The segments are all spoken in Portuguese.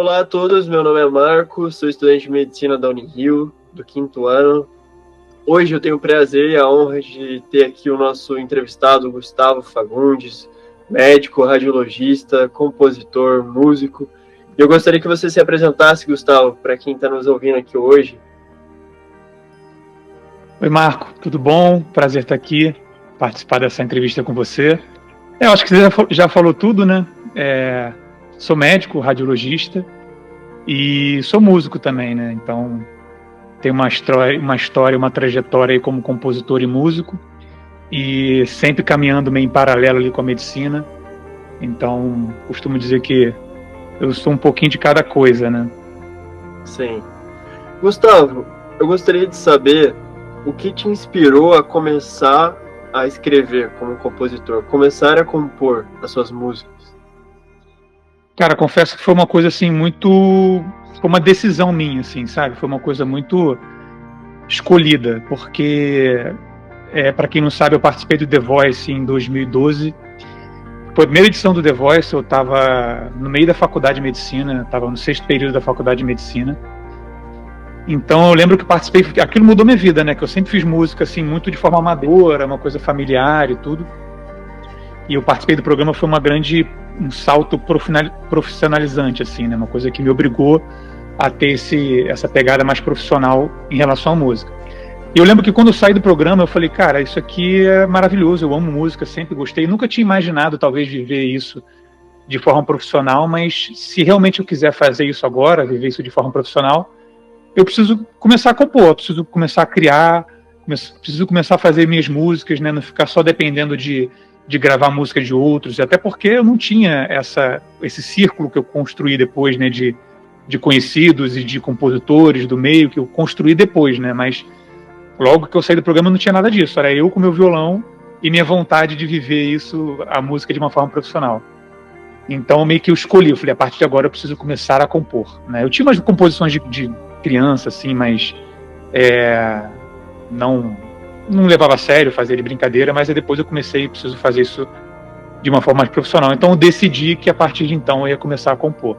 Olá a todos, meu nome é Marco, sou estudante de medicina da Unirio, do 5º ano. Hoje eu tenho o prazer e a honra de ter aqui o nosso entrevistado, Gustavo Fagundes, médico, radiologista, compositor, músico. E eu gostaria que você se apresentasse, Gustavo, para quem está nos ouvindo aqui hoje. Oi, Marco, tudo bom? Prazer estar aqui, participar dessa entrevista com você. Eu acho que você já falou tudo, né? Sou médico, radiologista e sou músico também, né? Então, tenho uma história, uma trajetória aí como compositor e músico e sempre caminhando meio em paralelo ali com a medicina. Então, costumo dizer que eu sou um pouquinho de cada coisa, né? Sim. Gustavo, eu gostaria de saber o que te inspirou a começar a escrever como compositor, começar a compor as suas músicas. Cara, confesso que foi uma coisa assim foi uma decisão minha, assim, sabe? Foi uma coisa muito escolhida, porque para quem não sabe, eu participei do The Voice em 2012. Foi a primeira edição do The Voice, eu estava no meio da faculdade de medicina, estava no 6º período da faculdade de medicina. Então eu lembro que participei, aquilo mudou minha vida, né? Que eu sempre fiz música assim muito de forma amadora, uma coisa familiar e tudo. E eu participei do programa, foi um salto profissionalizante, assim, né? Uma coisa que me obrigou a ter essa pegada mais profissional em relação à música. E eu lembro que quando eu saí do programa, eu falei, cara, isso aqui é maravilhoso, eu amo música, sempre gostei. Nunca tinha imaginado, talvez, viver isso de forma profissional, mas se realmente eu quiser fazer isso agora, viver isso de forma profissional, eu preciso começar a compor, eu preciso começar a criar, preciso começar a fazer minhas músicas, né? Não ficar só dependendo de gravar música de outros, até porque eu não tinha esse círculo que eu construí depois, né, de conhecidos e de compositores do meio, que eu construí depois, né, mas logo que eu saí do programa não tinha nada disso, era eu com meu violão e minha vontade de viver isso, a música, de uma forma profissional. Então meio que eu escolhi, eu falei, a partir de agora eu preciso começar a compor, né. Eu tinha umas composições de criança, assim, mas não levava a sério, fazia de brincadeira, mas aí depois eu preciso fazer isso de uma forma mais profissional. Então eu decidi que a partir de então eu ia começar a compor.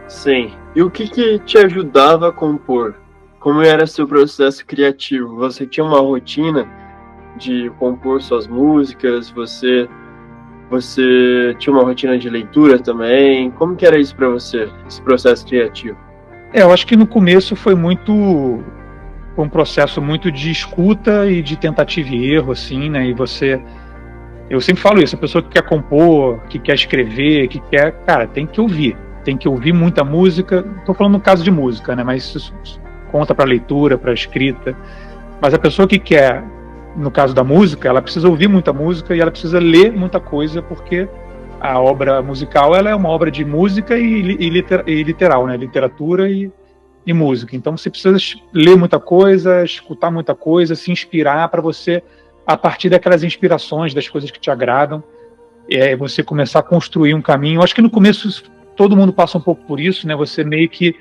Sim. E o que te ajudava a compor? Como era seu processo criativo? Você tinha uma rotina de compor suas músicas? Você tinha uma rotina de leitura também? Como que era isso para você, esse processo criativo? Eu acho que no começo foi um processo muito de escuta e de tentativa e erro, assim, né? Eu sempre falo isso, a pessoa que quer compor, que quer escrever, cara, tem que ouvir muita música. Tô falando no caso de música, né? Mas isso conta para leitura, para escrita. Mas a pessoa que quer, no caso da música, ela precisa ouvir muita música e ela precisa ler muita coisa, porque a obra musical, ela é uma obra de música e literal, né? Literatura e música. Então você precisa ler muita coisa, escutar muita coisa, se inspirar para você, a partir daquelas inspirações, das coisas que te agradam, você começar a construir um caminho. Eu acho que no começo todo mundo passa um pouco por isso, né? Você meio que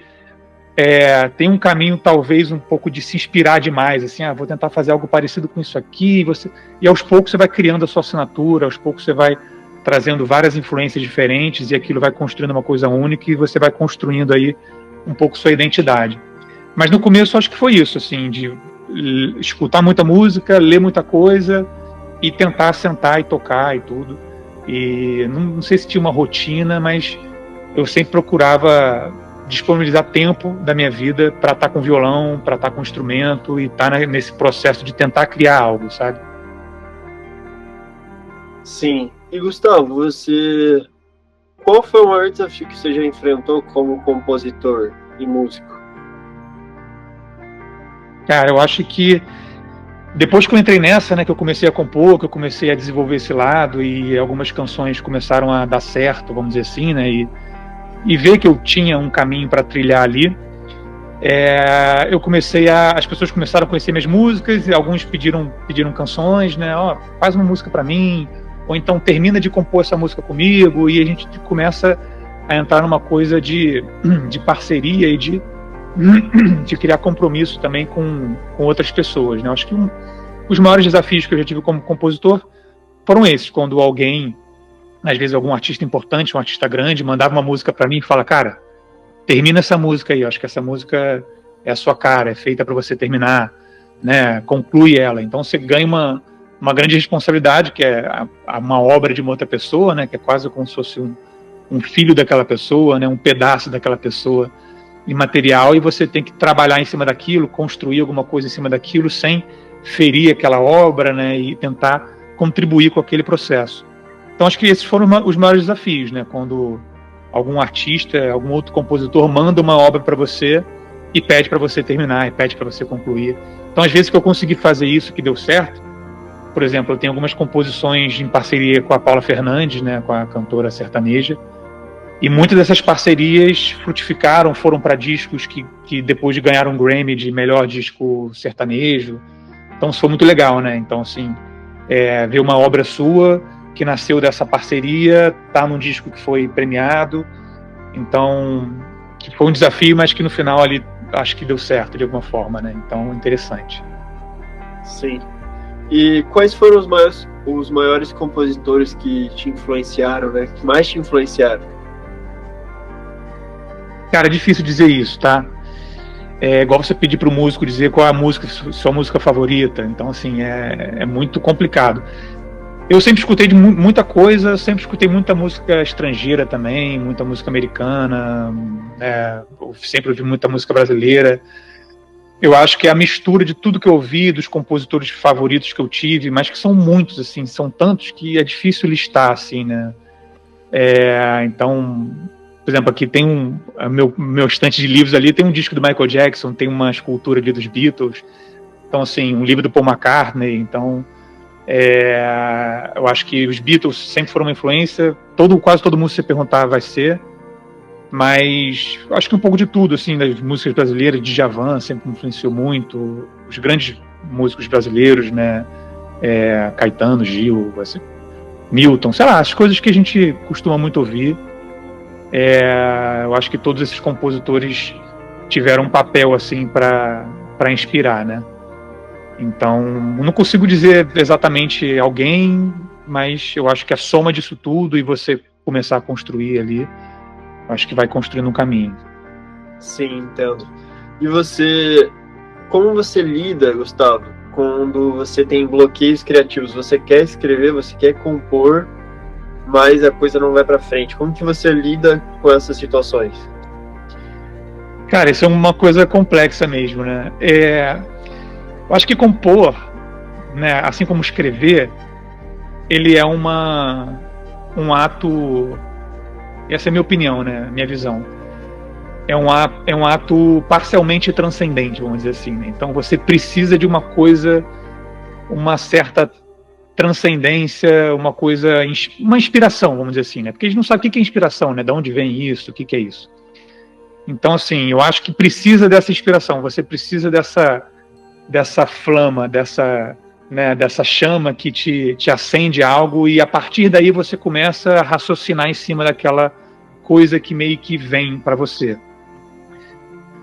tem um caminho, talvez, um pouco de se inspirar demais, assim, vou tentar fazer algo parecido com isso aqui, e aos poucos você vai criando a sua assinatura, aos poucos você vai trazendo várias influências diferentes, e aquilo vai construindo uma coisa única, e você vai construindo aí um pouco sua identidade. Mas no começo acho que foi isso, assim, de escutar muita música, ler muita coisa e tentar sentar e tocar e tudo. E não sei se tinha uma rotina, mas eu sempre procurava disponibilizar tempo da minha vida para estar com violão, para estar com instrumento e estar nesse processo de tentar criar algo, sabe? Sim. E Gustavo, qual foi o maior desafio que você já enfrentou como compositor e músico? Cara, eu acho que depois que eu entrei nessa, né, que eu comecei a compor, que eu comecei a desenvolver esse lado e algumas canções começaram a dar certo, vamos dizer assim, né, e ver que eu tinha um caminho para trilhar ali, as pessoas começaram a conhecer minhas músicas e alguns pediram canções, né, faz uma música para mim, ou então termina de compor essa música comigo, e a gente começa a entrar numa coisa de parceria e de criar compromisso também com outras pessoas, né? Acho que os maiores desafios que eu já tive como compositor foram esses, quando alguém às vezes algum artista importante, um artista grande, mandava uma música para mim e fala, cara, termina essa música aí, eu acho que essa música é a sua cara, é feita para você terminar, né? Conclui ela. Então você ganha uma grande responsabilidade, que é uma obra de uma outra pessoa, né? Que é quase como se fosse um filho daquela pessoa, né? Um pedaço daquela pessoa imaterial, e você tem que trabalhar em cima daquilo, construir alguma coisa em cima daquilo, sem ferir aquela obra, né? E tentar contribuir com aquele processo. Então acho que esses foram os maiores desafios, né? Quando algum artista, algum outro compositor manda uma obra para você e pede para você terminar, e pede para você concluir. Então, às vezes que eu consegui fazer isso, que deu certo, por exemplo, eu tenho algumas composições em parceria com a Paula Fernandes, né, com a cantora sertaneja, e muitas dessas parcerias frutificaram, foram para discos que depois de ganhar um Grammy de melhor disco sertanejo. Então, isso foi muito legal, né? Então, assim, ver uma obra sua que nasceu dessa parceria, tá num disco que foi premiado, então, que foi um desafio, mas que no final ali acho que deu certo de alguma forma, né? Então, interessante. Sim. E quais foram os maiores compositores que te influenciaram, né? Que mais te influenciaram? Cara, é difícil dizer isso, tá? É igual você pedir para o músico dizer qual é a sua música favorita. Então, assim, é muito complicado. Eu sempre escutei de muita coisa, sempre escutei muita música estrangeira também, muita música americana, sempre ouvi muita música brasileira. Eu acho que é a mistura de tudo que eu ouvi, dos compositores favoritos que eu tive, mas que são muitos, assim, são tantos que é difícil listar, assim, né? Então, por exemplo, aqui tem meu estante de livros ali, tem um disco do Michael Jackson, tem uma escultura ali dos Beatles, então, assim, um livro do Paul McCartney, então... eu acho que os Beatles sempre foram uma influência, quase todo mundo se perguntar vai ser, mas acho que um pouco de tudo, assim, das músicas brasileiras, Djavan sempre me influenciou muito, os grandes músicos brasileiros, né, Caetano, Gil, assim, Milton, sei lá, as coisas que a gente costuma muito ouvir. Eu acho que todos esses compositores tiveram um papel, assim, para inspirar, né. Então, não consigo dizer exatamente alguém, mas eu acho que a soma disso tudo e você começar a construir ali, acho que vai construindo um caminho. Sim, entendo. E como você lida, Gustavo, quando você tem bloqueios criativos? Você quer escrever, você quer compor, mas a coisa não vai para frente. Como que você lida com essas situações? Cara, isso é uma coisa complexa mesmo, né? Eu acho que compor, né, assim como escrever, ele é um ato, essa é a minha opinião, né, minha visão, é um ato parcialmente transcendente, vamos dizer assim, né? Então você precisa de uma coisa, uma certa transcendência, uma inspiração, vamos dizer assim, né? Porque a gente não sabe o que é inspiração, né? De onde vem isso, o que é isso. Então, assim, eu acho que precisa dessa inspiração, você precisa dessa flama, dessa chama que te acende algo, e a partir daí você começa a raciocinar em cima daquela coisa que meio que vem para você.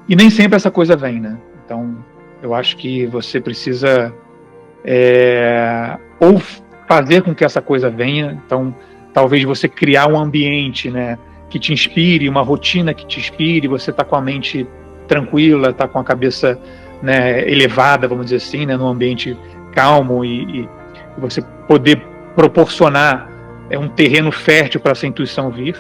E nem sempre essa coisa vem, né? Então, eu acho que você precisa ou fazer com que essa coisa venha, então talvez você criar um ambiente, né, que te inspire, uma rotina que te inspire, você tá com a mente tranquila, tá com a cabeça, né, elevada, vamos dizer assim, né, num ambiente calmo, e você poder proporcionar um terreno fértil para essa intuição vir.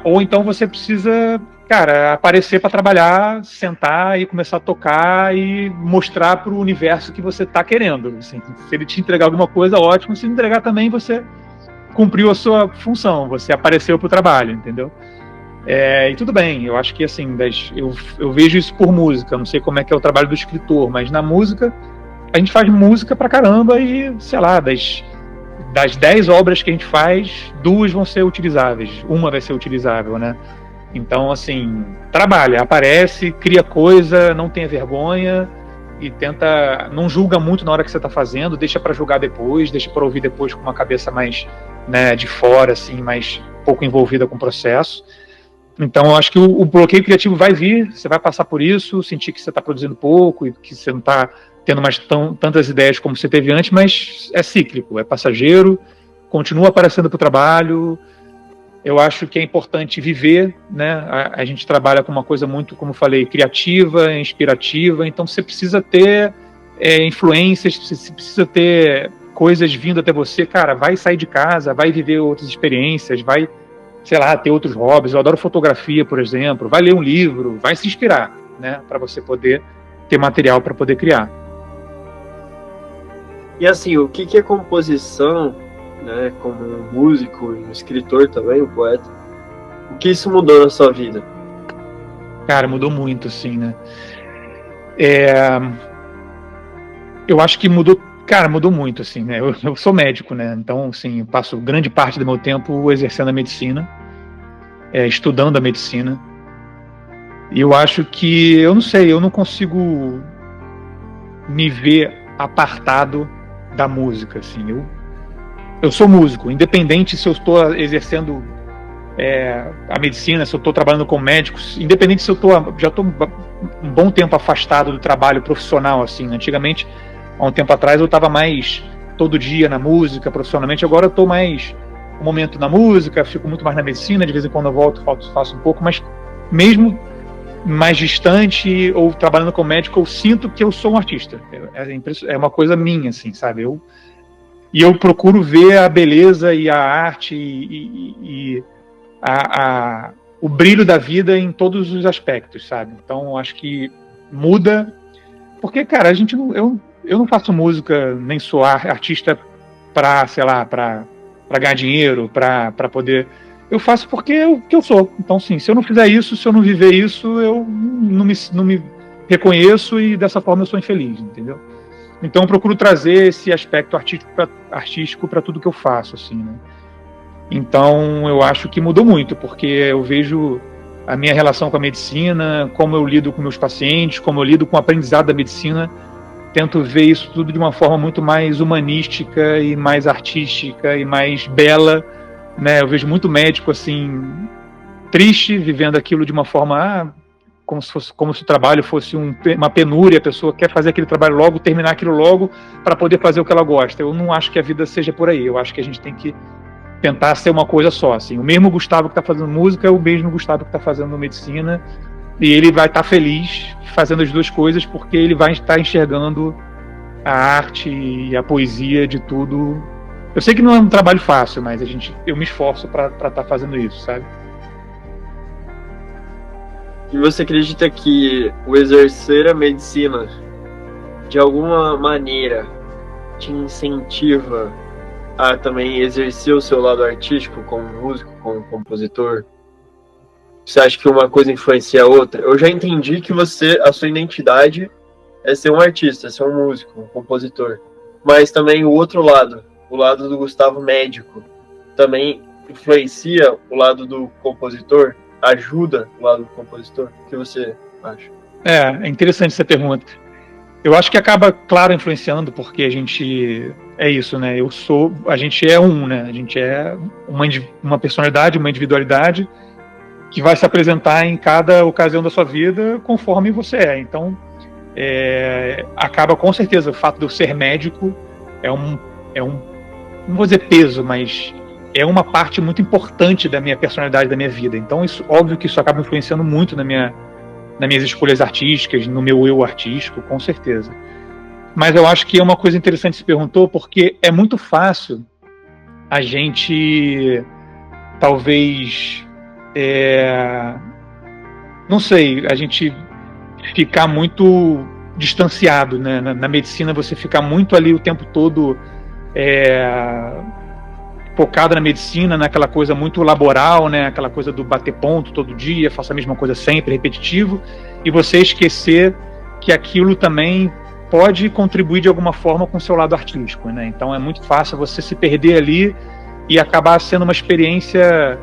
Ou então você precisa, cara, aparecer para trabalhar, sentar e começar a tocar e mostrar para o universo que você está querendo. Assim, se ele te entregar alguma coisa, ótimo. Se não entregar também, você cumpriu a sua função, você apareceu para o trabalho, entendeu? E tudo bem, eu acho que assim, eu vejo isso por música, não sei como é que é o trabalho do escritor, mas na música, a gente faz música pra caramba e, sei lá, das 10 obras que a gente faz, 2 vão ser utilizáveis, uma vai ser utilizável, né? Então, assim, trabalha, aparece, cria coisa, não tenha vergonha e tenta, não julga muito na hora que você tá fazendo, deixa pra julgar depois, deixa pra ouvir depois com uma cabeça mais, né, de fora, assim, mais pouco envolvida com o processo. Então, eu acho que o bloqueio criativo vai vir, você vai passar por isso, sentir que você está produzindo pouco e que você não está tendo mais tantas ideias como você teve antes, mas é cíclico, é passageiro, continua aparecendo para o trabalho. Eu acho que é importante viver, né? A gente trabalha com uma coisa muito, como eu falei, criativa, inspirativa, então você precisa ter influências, você precisa ter coisas vindo até você. Cara, vai sair de casa, vai viver outras experiências, vai, sei lá, ter outros hobbies. Eu adoro fotografia, por exemplo. Vai ler um livro, vai se inspirar, né? Para você poder ter material para poder criar. E assim, o que é composição, né, como um músico, um escritor também, um poeta? O que isso mudou na sua vida? Cara, mudou muito, assim, né? Eu acho que mudou muito, assim, né? Eu sou médico, né? Então, assim, eu passo grande parte do meu tempo exercendo a medicina, estudando a medicina. E eu acho que, eu não sei, eu não consigo me ver apartado da música, assim. Eu sou músico, independente se eu estou exercendo a medicina, se eu estou trabalhando com médicos, independente se eu já estou um bom tempo afastado do trabalho profissional, assim. Antigamente, há um tempo atrás, eu estava mais todo dia na música, profissionalmente. Agora eu estou mais um momento na música, fico muito mais na medicina, de vez em quando eu volto, faço um pouco, mas mesmo mais distante ou trabalhando com médico, eu sinto que eu sou um artista. É uma coisa minha, assim, sabe? E eu procuro ver a beleza e a arte e o brilho da vida em todos os aspectos, sabe? Então, acho que muda, porque, cara, eu não faço música, nem sou artista para, sei lá, para ganhar dinheiro, para poder... Eu faço porque eu sou. Então, sim, se eu não fizer isso, se eu não viver isso, eu não me reconheço e dessa forma eu sou infeliz, entendeu? Então, eu procuro trazer esse aspecto artístico para tudo que eu faço, assim, né? Então, eu acho que mudou muito, porque eu vejo a minha relação com a medicina, como eu lido com meus pacientes, como eu lido com o aprendizado da medicina, tento ver isso tudo de uma forma muito mais humanística e mais artística e mais bela, né? Eu vejo muito médico, assim, triste, vivendo aquilo de uma forma... como se o trabalho fosse uma penúria, a pessoa quer fazer aquele trabalho logo, terminar aquilo logo, para poder fazer o que ela gosta. Eu não acho que a vida seja por aí. Eu acho que a gente tem que tentar ser uma coisa só, assim. O mesmo Gustavo que está fazendo música é o mesmo Gustavo que está fazendo medicina, e ele vai estar feliz fazendo as duas coisas, porque ele vai estar enxergando a arte e a poesia de tudo. Eu sei que não é um trabalho fácil, mas eu me esforço para estar fazendo isso, sabe? E você acredita que o exercer a medicina, de alguma maneira, te incentiva a também exercer o seu lado artístico como músico, como compositor? Você acha que uma coisa influencia a outra? Eu já entendi que a sua identidade é ser um artista, ser um músico, um compositor. Mas também o outro lado, o lado do Gustavo médico, também influencia o lado do compositor? Ajuda o lado do compositor? O que você acha? É interessante essa pergunta. Eu acho que acaba, claro, influenciando, porque a gente é isso, né? A gente é né? A gente é uma personalidade, uma individualidade que vai se apresentar em cada ocasião da sua vida conforme você é. Então, acaba com certeza o fato de eu ser médico não vou dizer peso, mas é uma parte muito importante da minha personalidade, da minha vida. Então, óbvio que isso acaba influenciando muito nas minhas escolhas artísticas, no meu eu artístico, com certeza. Mas eu acho que é uma coisa interessante que se perguntou, porque é muito fácil a gente, talvez, não sei, a gente ficar muito distanciado, né? Na medicina, você ficar muito ali o tempo todo focado na medicina, naquela coisa muito laboral, né? Aquela coisa do bater ponto todo dia, faça a mesma coisa sempre, repetitivo, e você esquecer que aquilo também pode contribuir de alguma forma com o seu lado artístico, né? Então é muito fácil você se perder ali e acabar sendo uma experiência,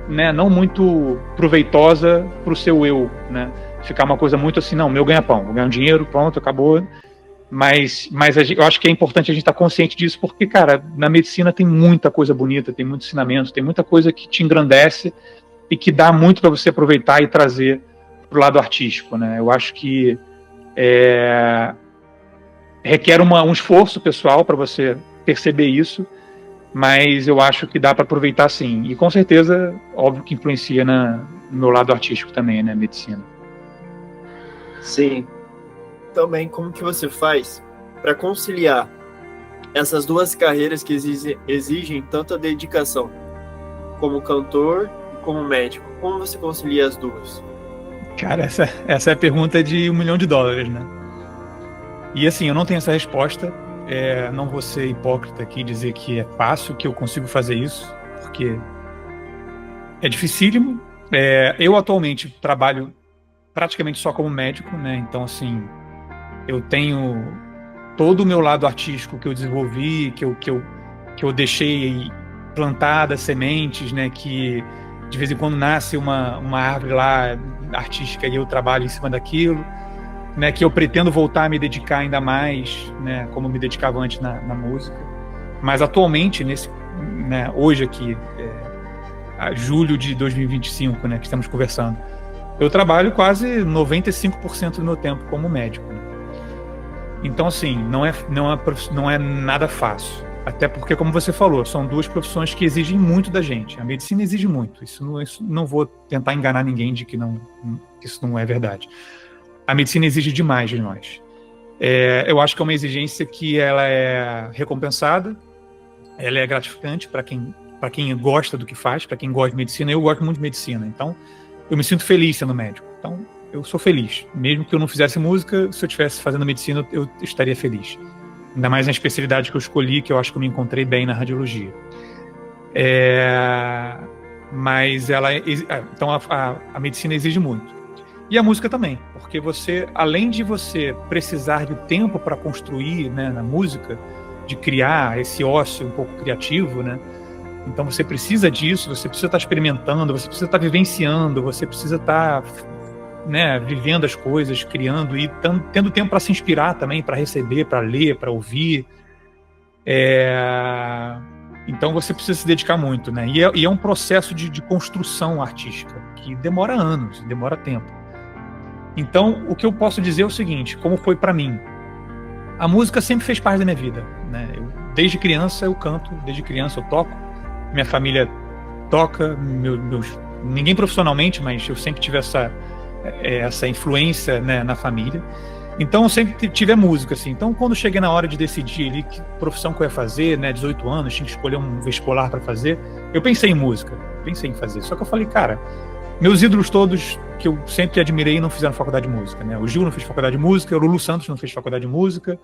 né, não muito proveitosa para o seu eu, né? Ficar uma coisa muito assim, não, meu ganha-pão, vou ganhar um dinheiro, pronto, acabou. Mas eu acho que é importante a gente estar consciente disso, porque, cara, na medicina tem muita coisa bonita, tem muito ensinamento, tem muita coisa que te engrandece e que dá muito para você aproveitar e trazer para o lado artístico, né? Eu acho que requer um esforço pessoal para você perceber isso, mas eu acho que dá para aproveitar sim. E com certeza, óbvio que influencia no meu lado artístico também, né, medicina. Sim. Também, como que você faz para conciliar essas duas carreiras que exigem tanta dedicação, como cantor e como médico? Como você concilia as duas? Cara, essa é a pergunta de $1 milhão, né? E assim, eu não tenho essa resposta. Não vou ser hipócrita aqui e dizer que é fácil, que eu consigo fazer isso, porque é dificílimo. Eu atualmente trabalho praticamente só como médico, né? Então, assim, eu tenho todo o meu lado artístico que eu desenvolvi, que eu deixei plantadas, sementes, né? Que de vez em quando nasce uma árvore lá artística e eu trabalho em cima daquilo, né? Que eu pretendo voltar a me dedicar ainda mais, né? Como me dedicava antes na música. Mas atualmente, né, hoje aqui, julho de 2025, né? Que estamos conversando, eu trabalho quase 95% do meu tempo como médico. Então, assim, não é nada fácil. Até porque, como você falou, são duas profissões que exigem muito da gente. A medicina exige muito. Isso não vou tentar enganar ninguém de que isso não é verdade. A medicina exige demais de nós. Eu acho que é uma exigência que ela é recompensada, ela é gratificante para quem gosta do que faz, para quem gosta de medicina. Eu gosto muito de medicina, então eu me sinto feliz sendo médico. Então, eu sou feliz. Mesmo que eu não fizesse música, se eu estivesse fazendo medicina, eu estaria feliz. Ainda mais na especialidade que eu escolhi, que eu acho que eu me encontrei bem na radiologia. Mas então a medicina exige muito. E a música também, porque você, além de você precisar de tempo para construir, né, na música, de criar esse ócio um pouco criativo, né? Então você precisa disso, você precisa estar experimentando, você precisa estar vivenciando, você precisa estar, né, vivendo as coisas, criando e tendo tempo para se inspirar também, para receber, para ler, para ouvir. Então você precisa se dedicar muito, né? E é um processo de construção artística que demora anos, demora tempo. Então o que eu posso dizer é o seguinte, como foi para mim. A música sempre fez parte da minha vida, né? Desde criança eu canto, desde criança eu toco. Minha família toca, ninguém profissionalmente, mas eu sempre tive essa influência, né, na família. Então eu sempre tive a música, assim. Então quando cheguei na hora de decidir ali que profissão que eu ia fazer, né, 18 anos, tinha que escolher um vestibular para fazer, eu pensei em música, pensei em fazer. Só que eu falei, cara, meus ídolos todos que eu sempre admirei não fizeram faculdade de música, né? O Gil não fez faculdade de música, o Lulu Santos não fez faculdade de música.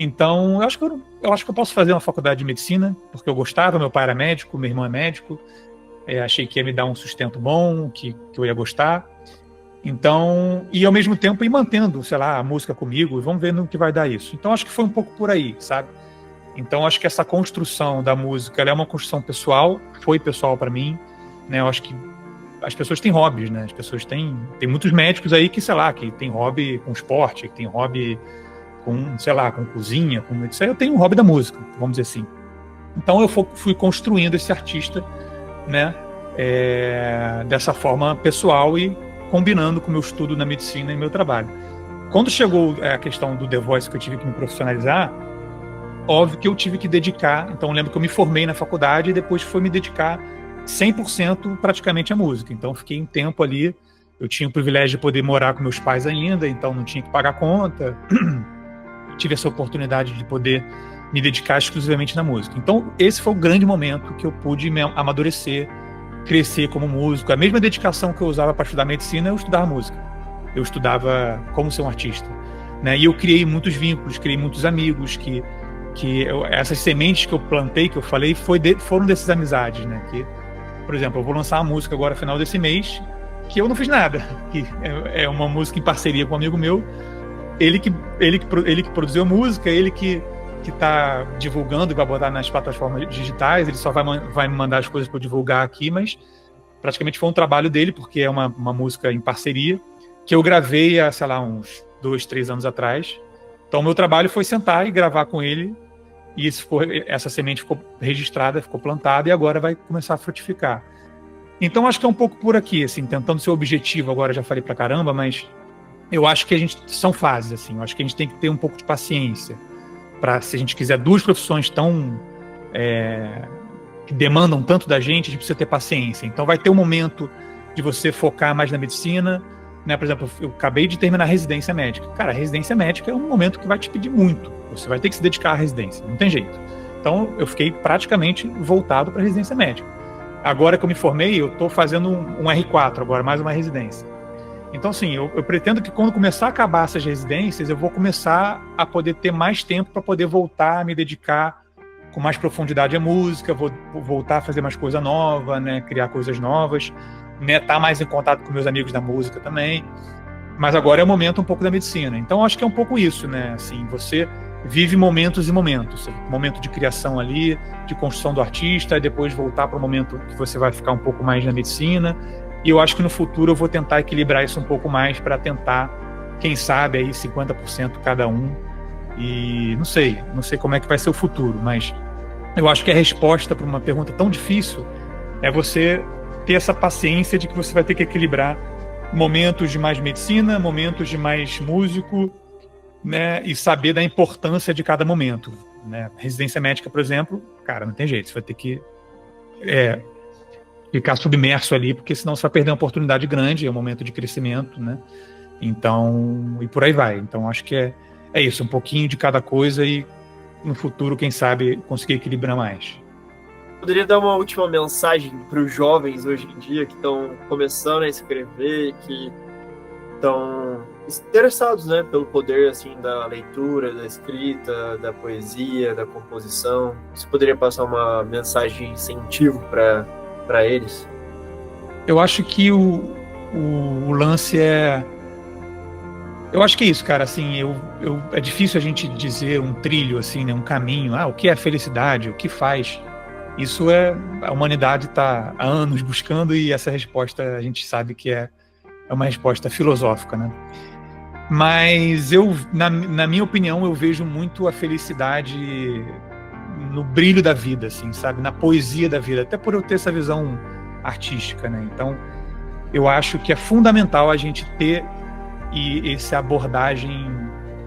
Então, eu acho que eu posso fazer uma faculdade de medicina, porque eu gostava, meu pai era médico, meu irmão é médico, achei que ia me dar um sustento bom, que eu ia gostar. Então, e ao mesmo tempo ir mantendo, sei lá, a música comigo, vamos ver no que vai dar isso. Então, acho que foi um pouco por aí, sabe? Então, acho que essa construção da música, ela é uma construção pessoal, foi pessoal para mim, né? Eu acho que as pessoas têm hobbies, né? As pessoas tem muitos médicos aí que, sei lá, que tem hobby com esporte, que tem hobby com, sei lá, com cozinha, com isso aí. Eu tenho um hobby da música, vamos dizer assim. Então eu fui construindo esse artista, né, dessa forma pessoal e combinando com o meu estudo na medicina e meu trabalho. Quando chegou a questão do The Voice, que eu tive que me profissionalizar, óbvio que eu tive que dedicar. Então eu lembro que eu me formei na faculdade e depois fui me dedicar 100% praticamente à música. Então fiquei um tempo ali, eu tinha o privilégio de poder morar com meus pais ainda, então não tinha que pagar conta. Tive essa oportunidade de poder me dedicar exclusivamente na música. Então esse foi o grande momento que eu pude me amadurecer, crescer como músico. A mesma dedicação que eu usava para estudar medicina, eu estudava música. Eu estudava como ser um artista, né? E eu criei muitos vínculos, criei muitos amigos essas sementes que eu plantei, que eu falei, foram dessas amizades, né? Que, por exemplo, eu vou lançar uma música agora no final desse mês que eu não fiz nada, que é uma música em parceria com um amigo meu, ele que produziu a música, ele que está divulgando e vai botar nas plataformas digitais, ele só vai me mandar as coisas para eu divulgar aqui, mas praticamente foi um trabalho dele, porque é uma música em parceria, que eu gravei há, sei lá, uns 2, 3 anos atrás. Então, o meu trabalho foi sentar e gravar com ele, e essa semente ficou registrada, ficou plantada, e agora vai começar a frutificar. Então, acho que é um pouco por aqui, assim, tentando ser objetivo, agora já falei pra caramba, mas eu acho que são fases, assim, eu acho que a gente tem que ter um pouco de paciência, se a gente quiser duas profissões tão que demandam tanto da gente, a gente precisa ter paciência. Então vai ter um momento de você focar mais na medicina, né? Por exemplo, eu acabei de terminar a residência médica. Cara, a residência médica é um momento que vai te pedir muito. Você vai ter que se dedicar à residência, não tem jeito. Então eu fiquei praticamente voltado para a residência médica. Agora que eu me formei, eu estou fazendo um R4 agora, mais uma residência. Então, assim, eu pretendo que quando começar a acabar essas residências, eu vou começar a poder ter mais tempo para poder voltar a me dedicar com mais profundidade à música, vou voltar a fazer mais coisa nova, né, criar coisas novas, né, tá mais em contato com meus amigos da música também. Mas agora é o momento um pouco da medicina. Então, acho que é um pouco isso, né? Assim, você vive momentos e momentos. Momento de criação ali, de construção do artista, e depois voltar para o momento que você vai ficar um pouco mais na medicina. E eu acho que no futuro eu vou tentar equilibrar isso um pouco mais para tentar, quem sabe, aí 50% cada um. E não sei como é que vai ser o futuro, mas eu acho que a resposta para uma pergunta tão difícil é você ter essa paciência de que você vai ter que equilibrar momentos de mais medicina, momentos de mais músico, né, e saber da importância de cada momento, né? Residência médica, por exemplo, cara, não tem jeito, você vai ter que ficar submerso ali, porque senão você vai perder uma oportunidade grande, é um momento de crescimento, né? Então, e por aí vai. Então, acho que é isso, um pouquinho de cada coisa e no futuro, quem sabe, conseguir equilibrar mais. Poderia dar uma última mensagem para os jovens hoje em dia que estão começando a escrever, que estão interessados, né, pelo poder assim da leitura, da escrita, da poesia, da composição? Você poderia passar uma mensagem de incentivo para eles? Eu acho que o lance é... Eu acho que é isso, cara, assim, é difícil a gente dizer um trilho, assim, né, um caminho, o que é felicidade, o que faz. Isso a humanidade está há anos buscando e essa resposta a gente sabe que é uma resposta filosófica, né? Mas na minha opinião, eu vejo muito a felicidade no brilho da vida, assim, sabe? Na poesia da vida, até por eu ter essa visão artística, né? Então, eu acho que é fundamental a gente ter essa abordagem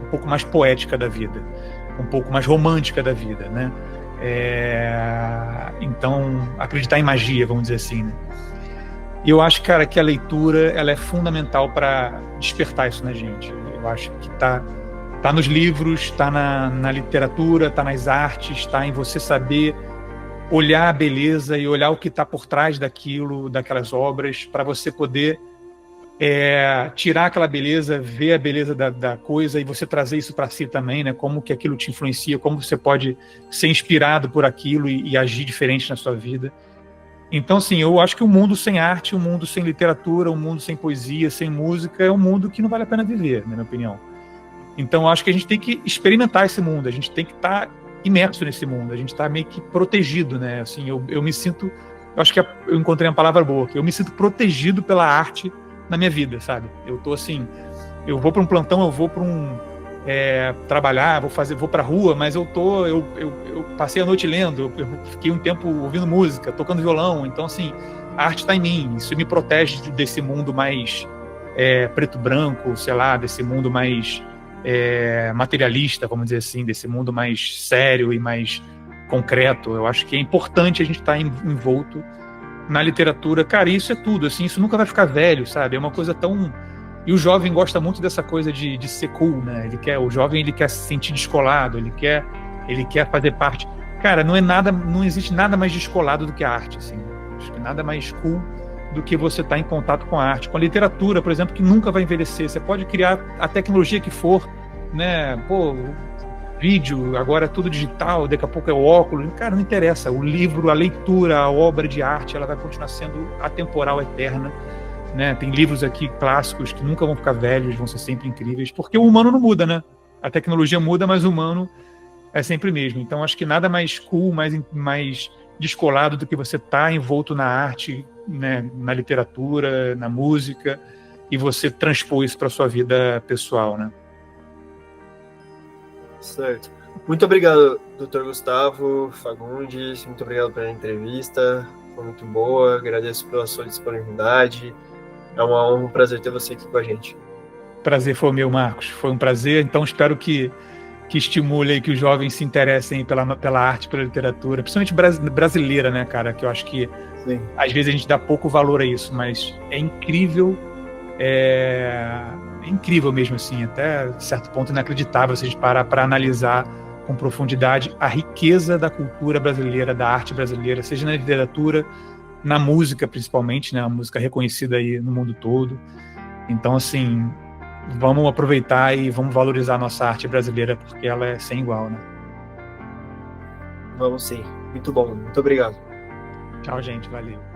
um pouco mais poética da vida, um pouco mais romântica da vida, né? Então, acreditar em magia, vamos dizer assim, né? E eu acho, cara, que a leitura ela é fundamental para despertar isso na gente. Eu acho que tá nos livros, tá na literatura, tá nas artes, tá em você saber olhar a beleza e olhar o que está por trás daquelas obras, para você poder tirar aquela beleza, ver a beleza da coisa e você trazer isso para si também, né? Como que aquilo te influencia, como você pode ser inspirado por aquilo e agir diferente na sua vida. Então, assim, eu acho que o mundo sem arte, o mundo sem literatura, o mundo sem poesia, sem música, é um mundo que não vale a pena viver, na minha opinião. Então, eu acho que a gente tem que experimentar esse mundo, a gente tem que estar imerso nesse mundo, a gente está meio que protegido, né? Assim, eu me sinto, eu acho que eu encontrei uma palavra boa, que eu me sinto protegido pela arte na minha vida, sabe? Eu tô assim, eu vou para um plantão, eu vou para trabalhar, vou pra rua, mas eu passei a noite lendo, eu fiquei um tempo ouvindo música, tocando violão, então assim, a arte está em mim, isso me protege desse mundo mais preto-branco, sei lá, desse mundo mais materialista, vamos dizer assim, desse mundo mais sério e mais concreto. Eu acho que é importante a gente estar envolto na literatura, cara, isso é tudo, assim, isso nunca vai ficar velho, sabe, é uma coisa tão... E o jovem gosta muito dessa coisa de ser cool, né? O jovem quer se sentir descolado, ele quer fazer parte. Cara, não existe nada mais descolado do que a arte, assim. Acho que nada mais cool do que você estar em contato com a arte, com a literatura, por exemplo, que nunca vai envelhecer. Você pode criar a tecnologia que for, né? Pô, vídeo, agora é tudo digital, daqui a pouco é o óculos. Cara, não interessa. O livro, a leitura, a obra de arte, ela vai continuar sendo atemporal, eterna. Né? Tem livros aqui clássicos que nunca vão ficar velhos, vão ser sempre incríveis, porque o humano não muda, né? A tecnologia muda, mas o humano é sempre mesmo. Então acho que nada mais cool, mais descolado do que você estar envolto na arte, né? Na literatura, na música, e você transpor isso para sua vida pessoal, né? Certo. Muito obrigado, Dr. Gustavo Fagundes, muito obrigado pela entrevista, foi muito boa, agradeço pela sua disponibilidade. É uma honra, um prazer ter você aqui com a gente. Prazer foi meu, Marcos. Foi um prazer. Então, espero que que estimule aí que os jovens se interessem pela arte, pela literatura, principalmente brasileira, né, cara? Que eu acho que às vezes a gente dá pouco valor a isso, mas é incrível, é incrível mesmo, assim, até certo ponto inacreditável se a gente parar para analisar com profundidade a riqueza da cultura brasileira, da arte brasileira, seja na literatura, na música principalmente, né? Uma música reconhecida aí no mundo todo. Então, assim, vamos aproveitar e vamos valorizar a nossa arte brasileira, porque ela é sem igual, né? Vamos sim. Muito bom. Muito obrigado. Tchau, gente. Valeu.